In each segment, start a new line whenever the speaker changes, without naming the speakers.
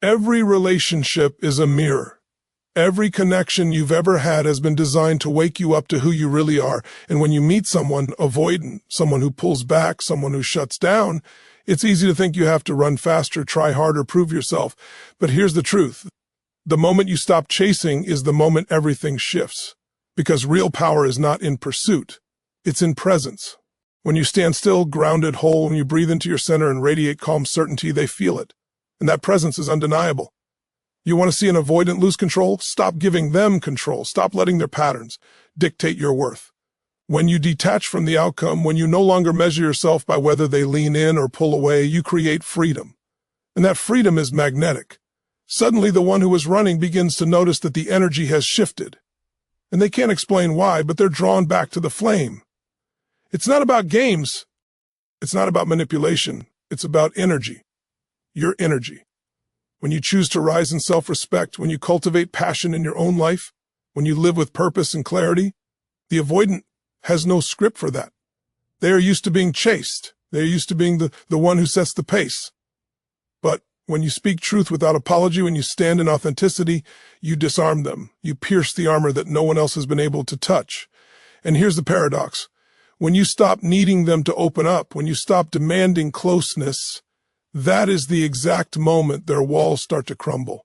Every relationship is a mirror. Every connection you've ever had has been designed to wake you up to who you really are. And when you meet someone avoidant, someone who pulls back, someone who shuts down, it's easy to think you have to run faster, try harder, prove yourself. But here's the truth. The moment you stop chasing is the moment everything shifts. Because real power is not in pursuit. It's in presence. When you stand still, grounded, whole, when you breathe into your center and radiate calm certainty, they feel it. And that presence is undeniable. You want to see an avoidant lose control? Stop giving them control. Stop letting their patterns dictate your worth. When you detach from the outcome, when you no longer measure yourself by whether they lean in or pull away, you create freedom. And that freedom is magnetic. Suddenly, the one who is running begins to notice that the energy has shifted. And they can't explain why, but they're drawn back to the flame. It's not about games. It's not about manipulation. It's about energy. Your energy. When you choose to rise in self-respect, when you cultivate passion in your own life, when you live with purpose and clarity, the avoidant has no script for that. They are used to being chased. They are used to being the one who sets the pace. But when you speak truth without apology, when you stand in authenticity, you disarm them. You pierce the armor that no one else has been able to touch. And here's the paradox. When you stop needing them to open up, when you stop demanding closeness, that is the exact moment their walls start to crumble.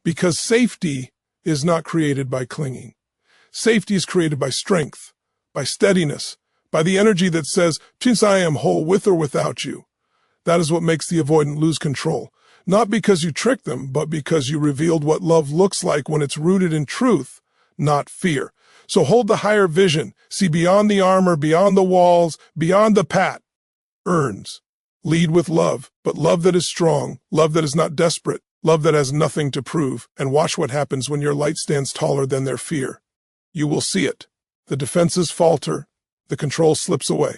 Because safety is not created by clinging. Safety is created by strength, by steadiness, by the energy that says, since I am whole with or without you. That is what makes the avoidant lose control. Not because you tricked them, but because you revealed what love looks like when it's rooted in truth, not fear. So hold the higher vision. See beyond the armor, beyond the walls, beyond the patterns. Lead with love, but love that is strong, love that is not desperate, love that has nothing to prove, and watch what happens when your light stands taller than their fear. You will see it. The defenses falter, the control slips away.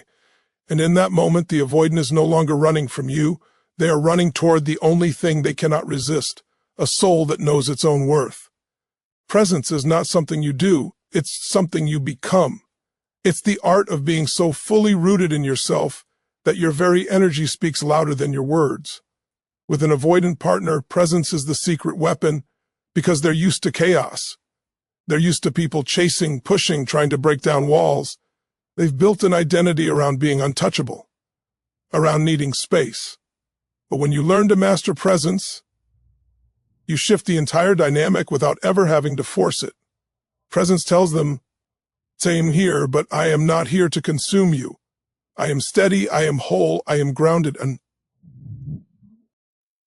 And in that moment, the avoidant is no longer running from you. They are running toward the only thing they cannot resist, a soul that knows its own worth. Presence is not something you do, it's something you become. It's the art of being so fully rooted in yourself that your very energy speaks louder than your words. With an avoidant partner, presence is the secret weapon because they're used to chaos. They're used to people chasing, pushing, trying to break down walls. They've built an identity around being untouchable, around needing space. But when you learn to master presence, you shift the entire dynamic without ever having to force it. Presence tells them, same here, but I am not here to consume you. I am steady, I am whole, I am grounded, and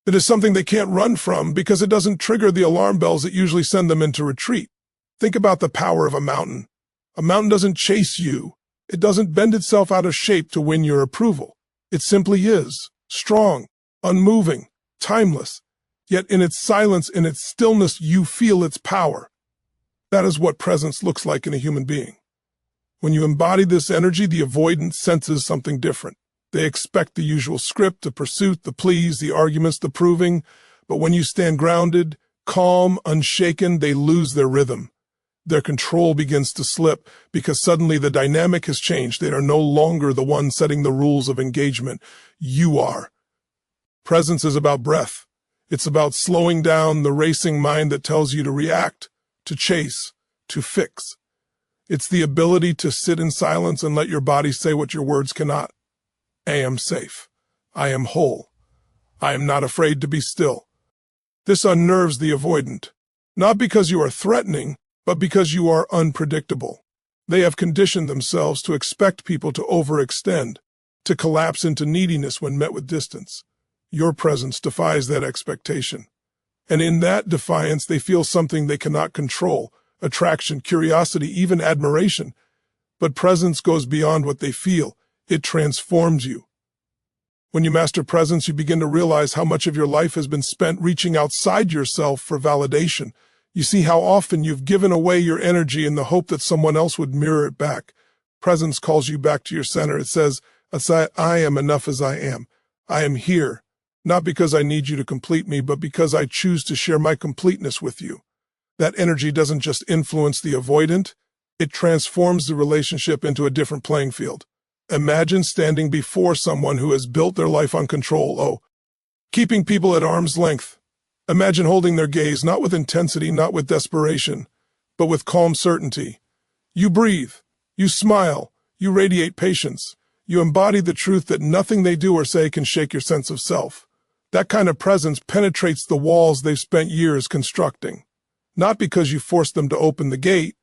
it is something they can't run from because it doesn't trigger the alarm bells that usually send them into retreat. Think about the power of a mountain. A mountain doesn't chase you. It doesn't bend itself out of shape to win your approval. It simply is, strong, unmoving, timeless. Yet in its silence, in its stillness, you feel its power. That is what presence looks like in a human being. When you embody this energy, the avoidant senses something different. They expect the usual script, the pursuit, the pleas, the arguments, the proving. But when you stand grounded, calm, unshaken, they lose their rhythm. Their control begins to slip because suddenly the dynamic has changed. They are no longer the one setting the rules of engagement. You are. Presence is about breath. It's about slowing down the racing mind that tells you to react, to chase, to fix. It's the ability to sit in silence and let your body say what your words cannot. I am safe. I am whole. I am not afraid to be still. This unnerves the avoidant, not because you are threatening, but because you are unpredictable. They have conditioned themselves to expect people to overextend, to collapse into neediness when met with distance. Your presence defies that expectation. And in that defiance, they feel something they cannot control. Attraction, curiosity, even admiration. But presence goes beyond what they feel. It transforms you. When you master presence, you begin to realize how much of your life has been spent reaching outside yourself for validation. You see how often you've given away your energy in the hope that someone else would mirror it back. Presence calls you back to your center. It says, I am enough as I am. I am here, not because I need you to complete me, but because I choose to share my completeness with you. That energy doesn't just influence the avoidant, it transforms the relationship into a different playing field. Imagine standing before someone who has built their life on control, keeping people at arm's length, Imagine holding their gaze, not with intensity, not with desperation, but with calm certainty. You breathe, you smile, you radiate patience, you embody the truth that nothing they do or say can shake your sense of self. That kind of presence penetrates the walls they've spent years constructing. Not because you forced them to open the gate,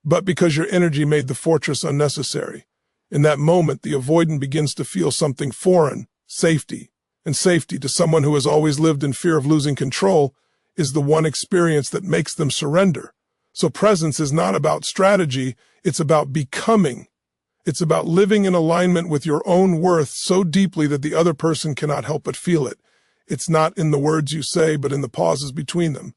but because your energy made the fortress unnecessary. In that moment, the avoidant begins to feel something foreign, safety. And safety, to someone who has always lived in fear of losing control, is the one experience that makes them surrender. So presence is not about strategy, it's about becoming. It's about living in alignment with your own worth so deeply that the other person cannot help but feel it. It's not in the words you say, but in the pauses between them.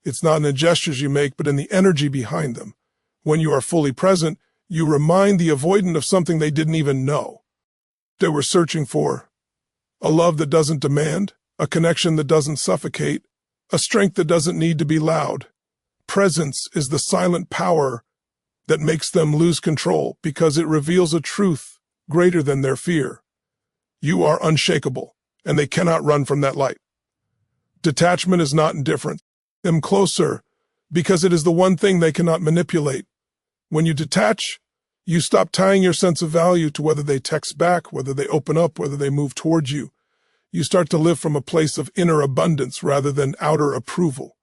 It's not in the gestures you make, but in the energy behind them. When you are fully present, you remind the avoidant of something they didn't even know they were searching for. A love that doesn't demand, a connection that doesn't suffocate, a strength that doesn't need to be loud. Presence is the silent power that makes them lose control because it reveals a truth greater than their fear. You are unshakable, and they cannot run from that light. Detachment is not indifference. Them closer, because it is the one thing they cannot manipulate. When you detach, you stop tying your sense of value to whether they text back, whether they open up, whether they move towards you. You start to live from a place of inner abundance rather than outer approval.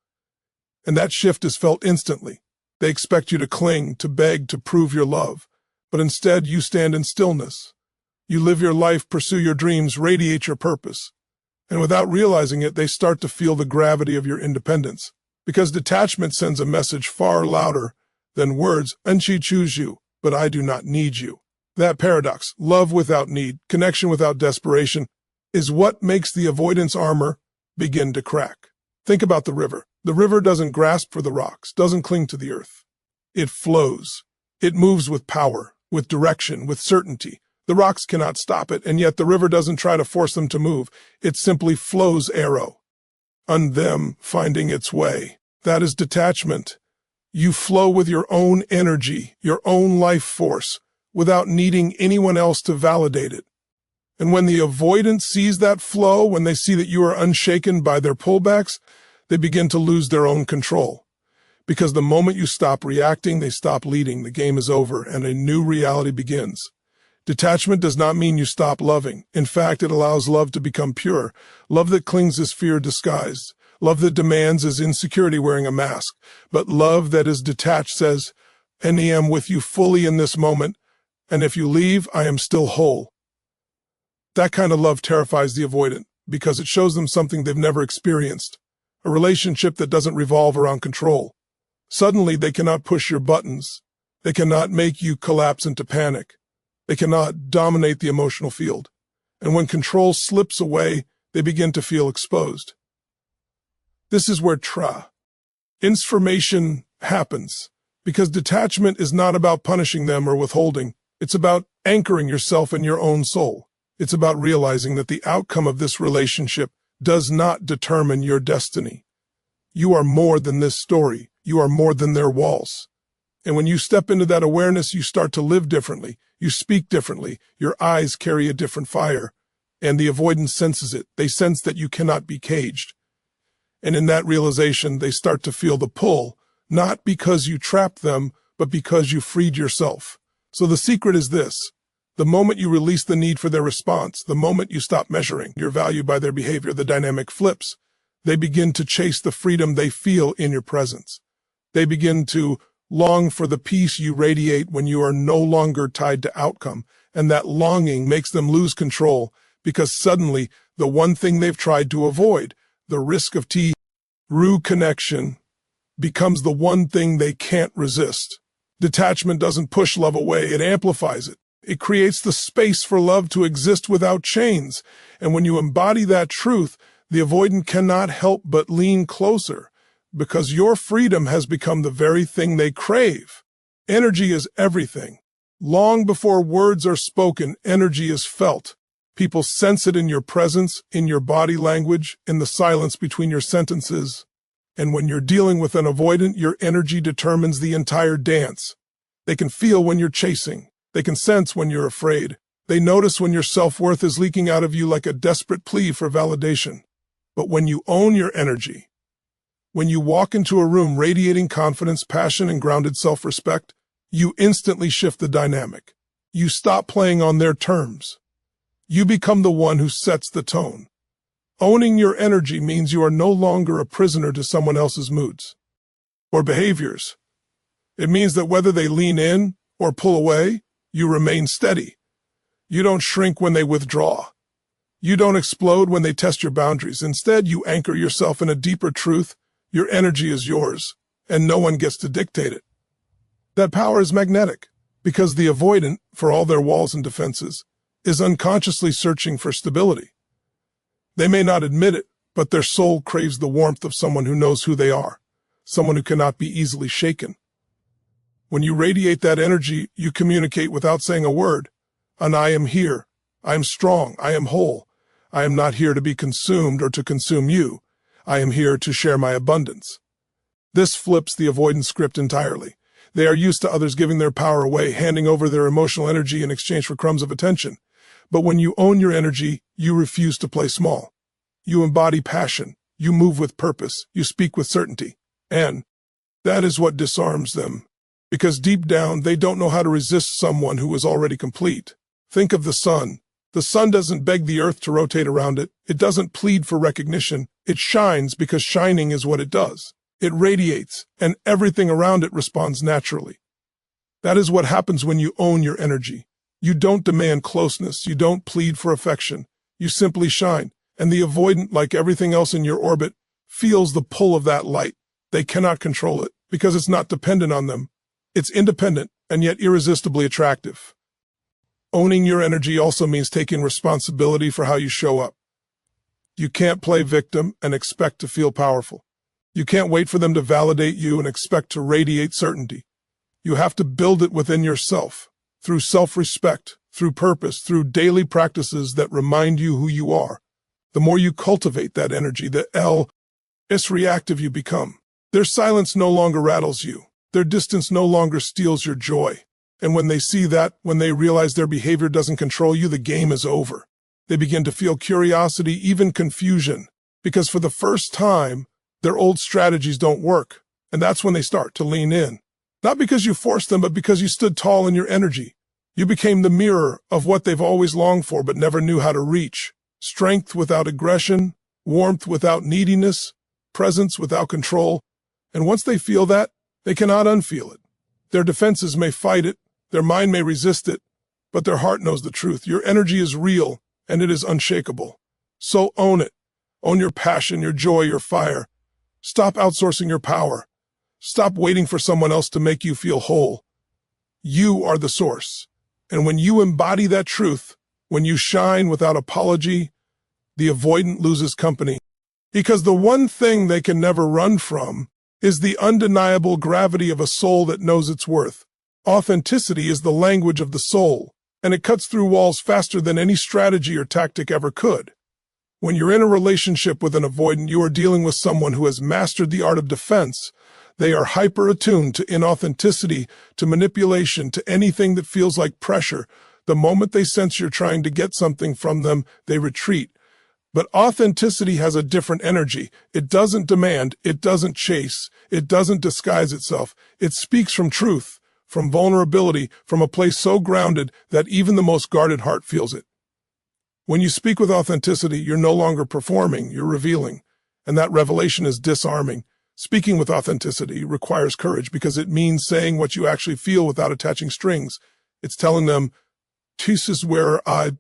And that shift is felt instantly. They expect you to cling, to beg, to prove your love. But instead, you stand in stillness. You live your life, pursue your dreams, radiate your purpose. And without realizing it, they start to feel the gravity of your independence. Because detachment sends a message far louder than words, and she choose you, but I do not need you. That paradox, love without need, connection without desperation, is what makes the avoidance armor begin to crack. Think about the river. The river doesn't grasp for the rocks, doesn't cling to the earth. It flows. It moves with power, with direction, with certainty. The rocks cannot stop it, and yet the river doesn't try to force them to move. It simply flows arrow, on them finding its way. That is detachment. You flow with your own energy, your own life force, without needing anyone else to validate it. And when the avoidant sees that flow, when they see that you are unshaken by their pullbacks, they begin to lose their own control. Because the moment you stop reacting, they stop leading. The game is over, and a new reality begins. Detachment does not mean you stop loving. In fact, it allows love to become pure. Love that clings is fear disguised. Love that demands is insecurity wearing a mask. But love that is detached says, I am with you fully in this moment, and if you leave, I am still whole. That kind of love terrifies the avoidant because it shows them something they've never experienced, a relationship that doesn't revolve around control. Suddenly, they cannot push your buttons. They cannot make you collapse into panic. They cannot dominate the emotional field. And when control slips away, they begin to feel exposed. This is where transformation happens, because detachment is not about punishing them or withholding. It's about anchoring yourself in your own soul. It's about realizing that the outcome of this relationship does not determine your destiny. You are more than this story. You are more than their walls. And when you step into that awareness, you start to live differently. You speak differently. Your eyes carry a different fire. And the avoidance senses it. They sense that you cannot be caged. And in that realization, they start to feel the pull, not because you trapped them, but because you freed yourself. So the secret is this. The moment you release the need for their response, the moment you stop measuring your value by their behavior, the dynamic flips. They begin to chase the freedom they feel in your presence. They begin to long for the peace you radiate when you are no longer tied to outcome. And that longing makes them lose control because suddenly the one thing they've tried to avoid, the risk of true connection, becomes the one thing they can't resist. Detachment doesn't push love away, it amplifies it. It creates the space for love to exist without chains. And when you embody that truth, the avoidant cannot help but lean closer, because your freedom has become the very thing they crave. Energy is everything. Long before words are spoken, energy is felt. People sense it in your presence, in your body language, in the silence between your sentences. And when you're dealing with an avoidant, your energy determines the entire dance. They can feel when you're chasing. They can sense when you're afraid. They notice when your self-worth is leaking out of you like a desperate plea for validation. But when you own your energy, When you walk into a room radiating confidence, passion, and grounded self-respect, you instantly shift the dynamic. You stop playing on their terms. You become the one who sets the tone. Owning your energy means you are no longer a prisoner to someone else's moods or behaviors. It means that whether they lean in or pull away, you remain steady. You don't shrink when they withdraw. You don't explode when they test your boundaries. Instead, you anchor yourself in a deeper truth. Your energy is yours, and no one gets to dictate it. That power is magnetic, because the avoidant, for all their walls and defenses, is unconsciously searching for stability. They may not admit it, but their soul craves the warmth of someone who knows who they are, someone who cannot be easily shaken. When you radiate that energy, you communicate without saying a word. And I am here. I am strong. I am whole. I am not here to be consumed or to consume you. I am here to share my abundance. This flips the avoidance script entirely. They are used to others giving their power away, handing over their emotional energy in exchange for crumbs of attention. But when you own your energy, you refuse to play small. You embody passion. You move with purpose. You speak with certainty. And that is what disarms them. Because deep down, they don't know how to resist someone who is already complete. Think of the sun. The sun doesn't beg the earth to rotate around it. It doesn't plead for recognition. It shines because shining is what it does. It radiates, and everything around it responds naturally. That is what happens when you own your energy. You don't demand closeness. You don't plead for affection. You simply shine. And the avoidant, like everything else in your orbit, feels the pull of that light. They cannot control it because it's not dependent on them. It's independent and yet irresistibly attractive. Owning your energy also means taking responsibility for how you show up. You can't play victim and expect to feel powerful. You can't wait for them to validate you and expect to radiate certainty. You have to build it within yourself, through self-respect, through purpose, through daily practices that remind you who you are. The more you cultivate that energy, the less reactive you become. Their silence no longer rattles you. Their distance no longer steals your joy. And when they see that, when they realize their behavior doesn't control you, the game is over. They begin to feel curiosity, even confusion, because for the first time, their old strategies don't work. And that's when they start to lean in. Not because you forced them, but because you stood tall in your energy. You became the mirror of what they've always longed for but never knew how to reach. Strength without aggression, warmth without neediness, presence without control. And once they feel that, they cannot unfeel it. Their defenses may fight it, their mind may resist it, but their heart knows the truth. Your energy is real, and it is unshakable. So own it. Own your passion, your joy, your fire. Stop outsourcing your power. Stop waiting for someone else to make you feel whole. You are the source. And when you embody that truth, when you shine without apology, the avoidant loses company. Because the one thing they can never run from is the undeniable gravity of a soul that knows its worth. Authenticity is the language of the soul, and it cuts through walls faster than any strategy or tactic ever could. When you're in a relationship with an avoidant, you are dealing with someone who has mastered the art of defense. They are hyper-attuned to inauthenticity, to manipulation, to anything that feels like pressure. The moment they sense you're trying to get something from them, they retreat. But authenticity has a different energy. It doesn't demand, it doesn't chase, it doesn't disguise itself. It speaks from truth, from vulnerability, from a place so grounded that even the most guarded heart feels it. When you speak with authenticity, you're no longer performing, you're revealing. And that revelation is disarming. Speaking with authenticity requires courage because it means saying what you actually feel without attaching strings. It's telling them, this is where I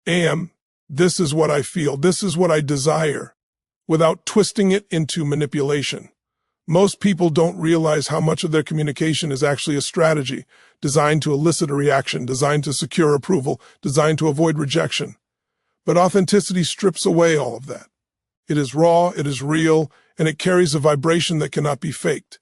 am, this is what I feel, this is what I desire, without twisting it into manipulation. Most people don't realize how much of their communication is actually a strategy, designed to elicit a reaction, designed to secure approval, designed to avoid rejection. But authenticity strips away all of that. It is raw, it is real, and it carries a vibration that cannot be faked.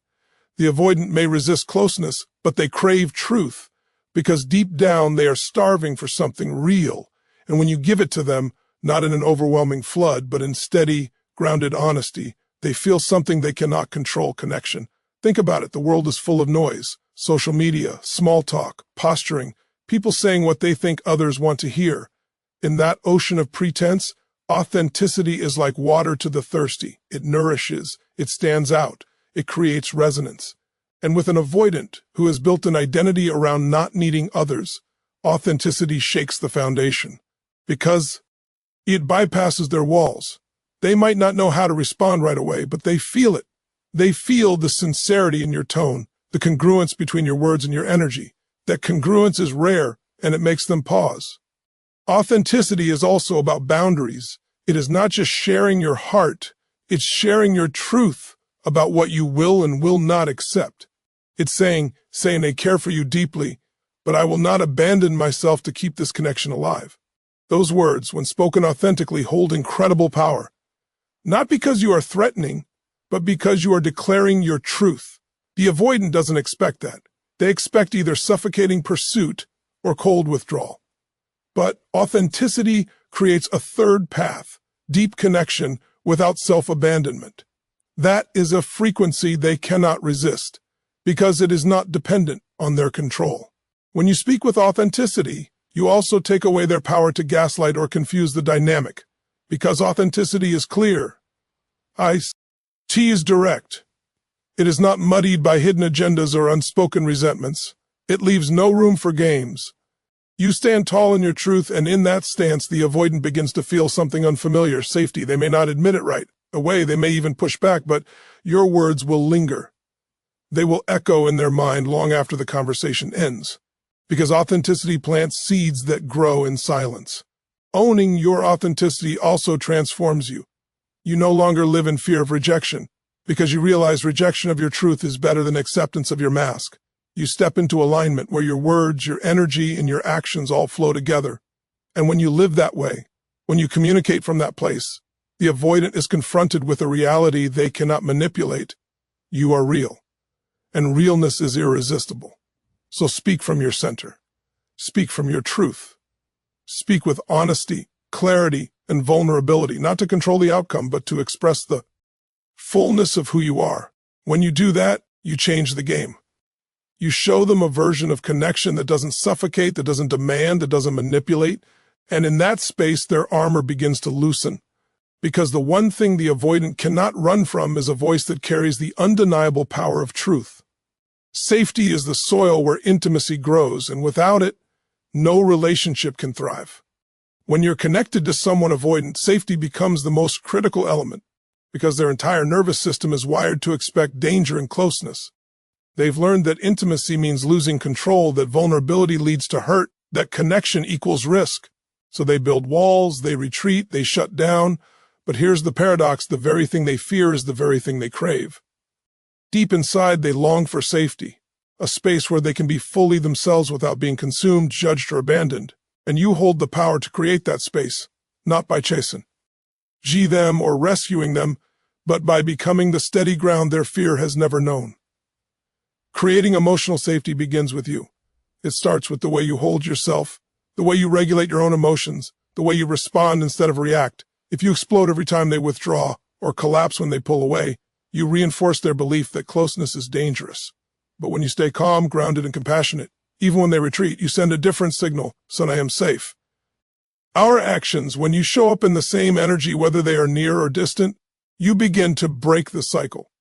The avoidant may resist closeness, but they crave truth, because deep down they are starving for something real. And when you give it to them, not in an overwhelming flood, but in steady, grounded honesty, they feel something they cannot control: connection. Think about it. The world is full of noise, social media, small talk, posturing, people saying what they think others want to hear. In that ocean of pretense, Authenticity is like water to the thirsty. It nourishes, it stands out, it creates resonance. And with an avoidant who has built an identity around not needing others, authenticity shakes the foundation. Because it bypasses their walls. They might not know how to respond right away, but they feel it. They feel the sincerity in your tone, the congruence between your words and your energy. That congruence is rare, and it makes them pause. Authenticity is also about boundaries. It is not just sharing your heart, it's sharing your truth about what you will and will not accept. It's saying I care for you deeply, but I will not abandon myself to keep this connection alive. Those words, when spoken authentically, hold incredible power. Not because you are threatening, but because you are declaring your truth. The avoidant doesn't expect that. They expect either suffocating pursuit or cold withdrawal. But authenticity creates a third path, deep connection without self-abandonment. That is a frequency they cannot resist, because it is not dependent on their control. When you speak with authenticity, you also take away their power to gaslight or confuse the dynamic, because authenticity is clear. T is direct. It is not muddied by hidden agendas or unspoken resentments. It leaves no room for games. You stand tall in your truth, and in that stance, the avoidant begins to feel something unfamiliar, safety. They may not admit it right away, they may even push back, but your words will linger. They will echo in their mind long after the conversation ends, because authenticity plants seeds that grow in silence. Owning your authenticity also transforms you. You no longer live in fear of rejection, because you realize rejection of your truth is better than acceptance of your mask. You step into alignment where your words, your energy, and your actions all flow together. And when you live that way, when you communicate from that place, the avoidant is confronted with a reality they cannot manipulate. You are real, and realness is irresistible. So speak from your center. Speak from your truth. Speak with honesty, clarity, and vulnerability, not to control the outcome, but to express the fullness of who you are. When you do that, you change the game. You show them a version of connection that doesn't suffocate, that doesn't demand, that doesn't manipulate, and in that space, their armor begins to loosen. Because the one thing the avoidant cannot run from is a voice that carries the undeniable power of truth. Safety is the soil where intimacy grows, and without it, no relationship can thrive. When you're connected to someone avoidant, safety becomes the most critical element, because their entire nervous system is wired to expect danger and closeness. They've learned that intimacy means losing control, that vulnerability leads to hurt, that connection equals risk. So they build walls, they retreat, they shut down. But here's the paradox: the very thing they fear is the very thing they crave. Deep inside, they long for safety, a space where they can be fully themselves without being consumed, judged, or abandoned. And you hold the power to create that space, not by chasing them or rescuing them, but by becoming the steady ground their fear has never known. Creating emotional safety begins with you. It starts with the way you hold yourself, the way you regulate your own emotions, the way you respond instead of react. If you explode every time they withdraw or collapse when they pull away, you reinforce their belief that closeness is dangerous. But when you stay calm, grounded, and compassionate, even when they retreat, you send a different signal: son, I am safe. Our actions, when you show up in the same energy, whether they are near or distant, you begin to break the cycle.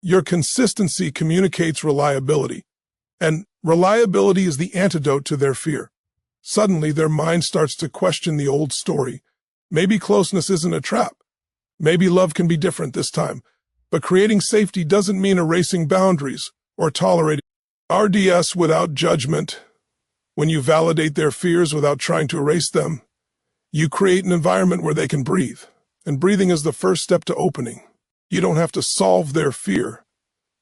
Your consistency communicates reliability, and reliability is the antidote to their fear. Suddenly, their mind starts to question the old story. Maybe closeness isn't a trap. Maybe love can be different this time. But creating safety doesn't mean erasing boundaries or tolerating RDS without judgment. When you validate their fears without trying to erase them, you create an environment where they can breathe. And breathing is the first step to opening. You don't have to solve their fear.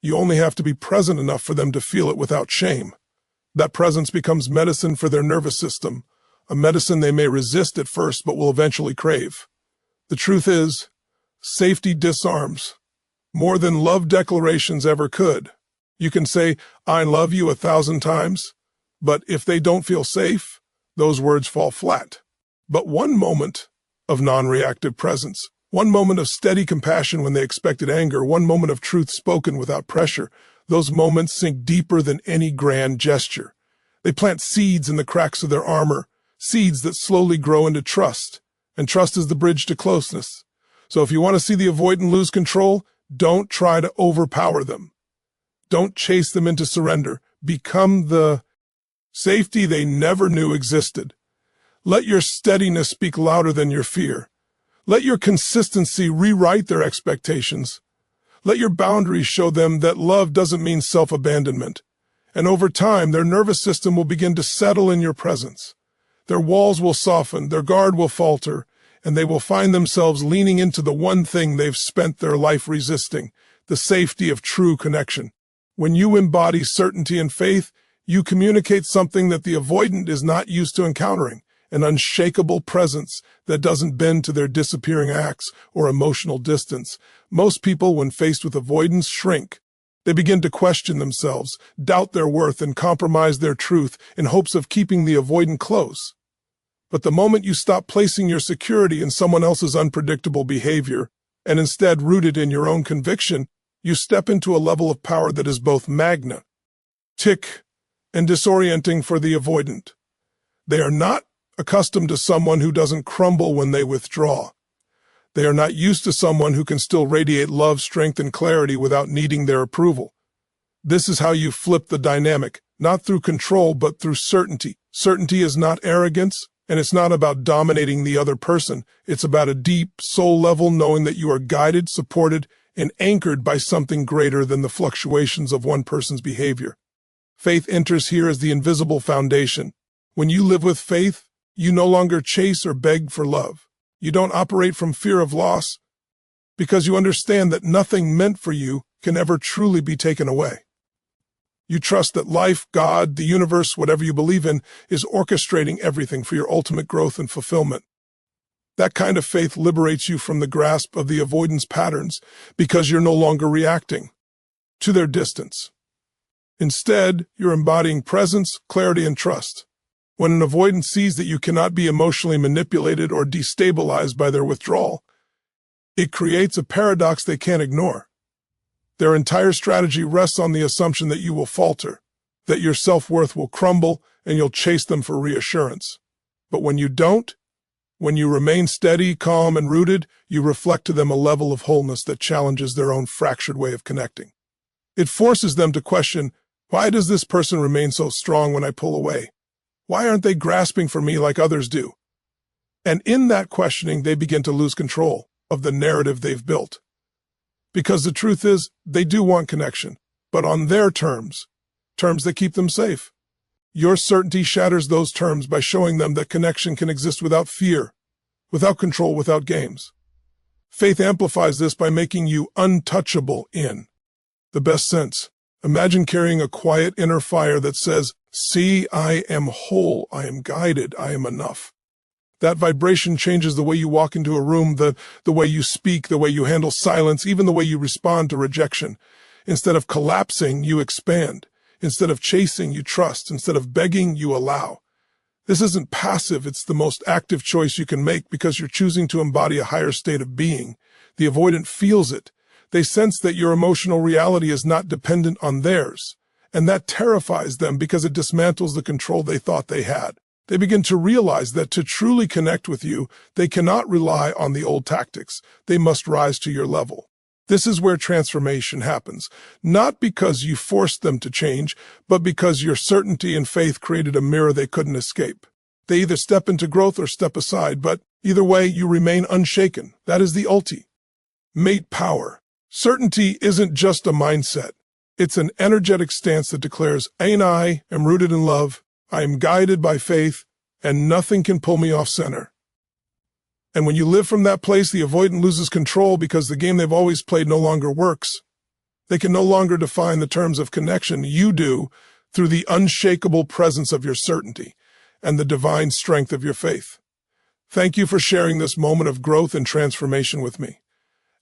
You only have to be present enough for them to feel it without shame. That presence becomes medicine for their nervous system, a medicine they may resist at first but will eventually crave. The truth is, safety disarms more than love declarations ever could. You can say, I love you 1,000 times, but if they don't feel safe, those words fall flat. But one moment of non-reactive presence, one moment of steady compassion when they expected anger, one moment of truth spoken without pressure, those moments sink deeper than any grand gesture. They plant seeds in the cracks of their armor, seeds that slowly grow into trust. And trust is the bridge to closeness. So if you want to see the avoidant lose control, don't try to overpower them. Don't chase them into surrender. Become the safety they never knew existed. Let your steadiness speak louder than your fear. Let your consistency rewrite their expectations. Let your boundaries show them that love doesn't mean self-abandonment. And over time, their nervous system will begin to settle in your presence. Their walls will soften, their guard will falter, and they will find themselves leaning into the one thing they've spent their life resisting, the safety of true connection. When you embody certainty and faith, you communicate something that the avoidant is not used to encountering, an unshakable presence that doesn't bend to their disappearing acts or emotional distance. Most people, when faced with avoidance, shrink. They begin to question themselves, doubt their worth, and compromise their truth in hopes of keeping the avoidant close. But the moment you stop placing your security in someone else's unpredictable behavior and instead root it in your own conviction, you step into a level of power that is both magnetic and disorienting for the avoidant. They are not accustomed to someone who doesn't crumble when they withdraw. They are not used to someone who can still radiate love, strength, and clarity without needing their approval. This is how you flip the dynamic, not through control, but through certainty. Certainty is not arrogance, and it's not about dominating the other person. It's about a deep, soul-level knowing that you are guided, supported, and anchored by something greater than the fluctuations of one person's behavior. Faith enters here as the invisible foundation. When you live with faith, you no longer chase or beg for love. You don't operate from fear of loss because you understand that nothing meant for you can ever truly be taken away. You trust that life, God, the universe, whatever you believe in, is orchestrating everything for your ultimate growth and fulfillment. That kind of faith liberates you from the grasp of the avoidance patterns because you're no longer reacting to their distance. Instead, you're embodying presence, clarity, and trust. When an avoidant sees that you cannot be emotionally manipulated or destabilized by their withdrawal, it creates a paradox they can't ignore. Their entire strategy rests on the assumption that you will falter, that your self-worth will crumble, and you'll chase them for reassurance. But when you don't, when you remain steady, calm, and rooted, you reflect to them a level of wholeness that challenges their own fractured way of connecting. It forces them to question, why does this person remain so strong when I pull away? Why aren't they grasping for me like others do? And in that questioning, they begin to lose control of the narrative they've built. Because the truth is, they do want connection, but on their terms that keep them safe. Your certainty shatters those terms by showing them that connection can exist without fear, without control, without games. Faith amplifies this by making you untouchable in the best sense. Imagine carrying a quiet inner fire that says, "See, I am whole, I am guided, I am enough." That vibration changes the way you walk into a room, the way you speak, the way you handle silence, even the way you respond to rejection. Instead of collapsing, you expand. Instead of chasing, you trust. Instead of begging, you allow. This isn't passive, it's the most active choice you can make because you're choosing to embody a higher state of being. The avoidant feels it. They sense that your emotional reality is not dependent on theirs. And that terrifies them because it dismantles the control they thought they had. They begin to realize that to truly connect with you, they cannot rely on the old tactics. They must rise to your level. This is where transformation happens, not because you forced them to change, but because your certainty and faith created a mirror they couldn't escape. They either step into growth or step aside, but either way, you remain unshaken. That is the ultimate power. Certainty isn't just a mindset. It's an energetic stance that declares, I am rooted in love, I am guided by faith, and nothing can pull me off center. And when you live from that place, the avoidant loses control because the game they've always played no longer works. They can no longer define the terms of connection. You do through the unshakable presence of your certainty and the divine strength of your faith. Thank you for sharing this moment of growth and transformation with me.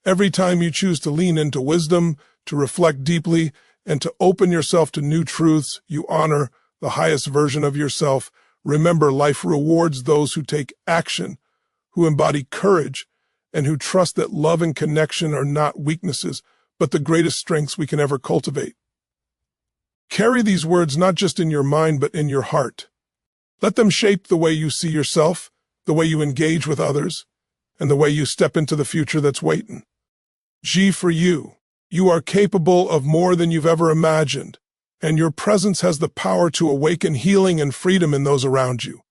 Every time you choose to lean into wisdom, to reflect deeply, and to open yourself to new truths, you honor the highest version of yourself. Remember, life rewards those who take action, who embody courage, and who trust that love and connection are not weaknesses, but the greatest strengths we can ever cultivate. Carry these words not just in your mind, but in your heart. Let them shape the way you see yourself, the way you engage with others, and the way you step into the future that's waiting. G for you. You are capable of more than you've ever imagined, and your presence has the power to awaken healing and freedom in those around you.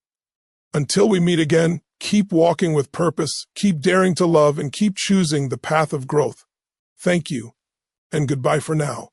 Until we meet again, keep walking with purpose, keep daring to love, and keep choosing the path of growth. Thank you, and goodbye for now.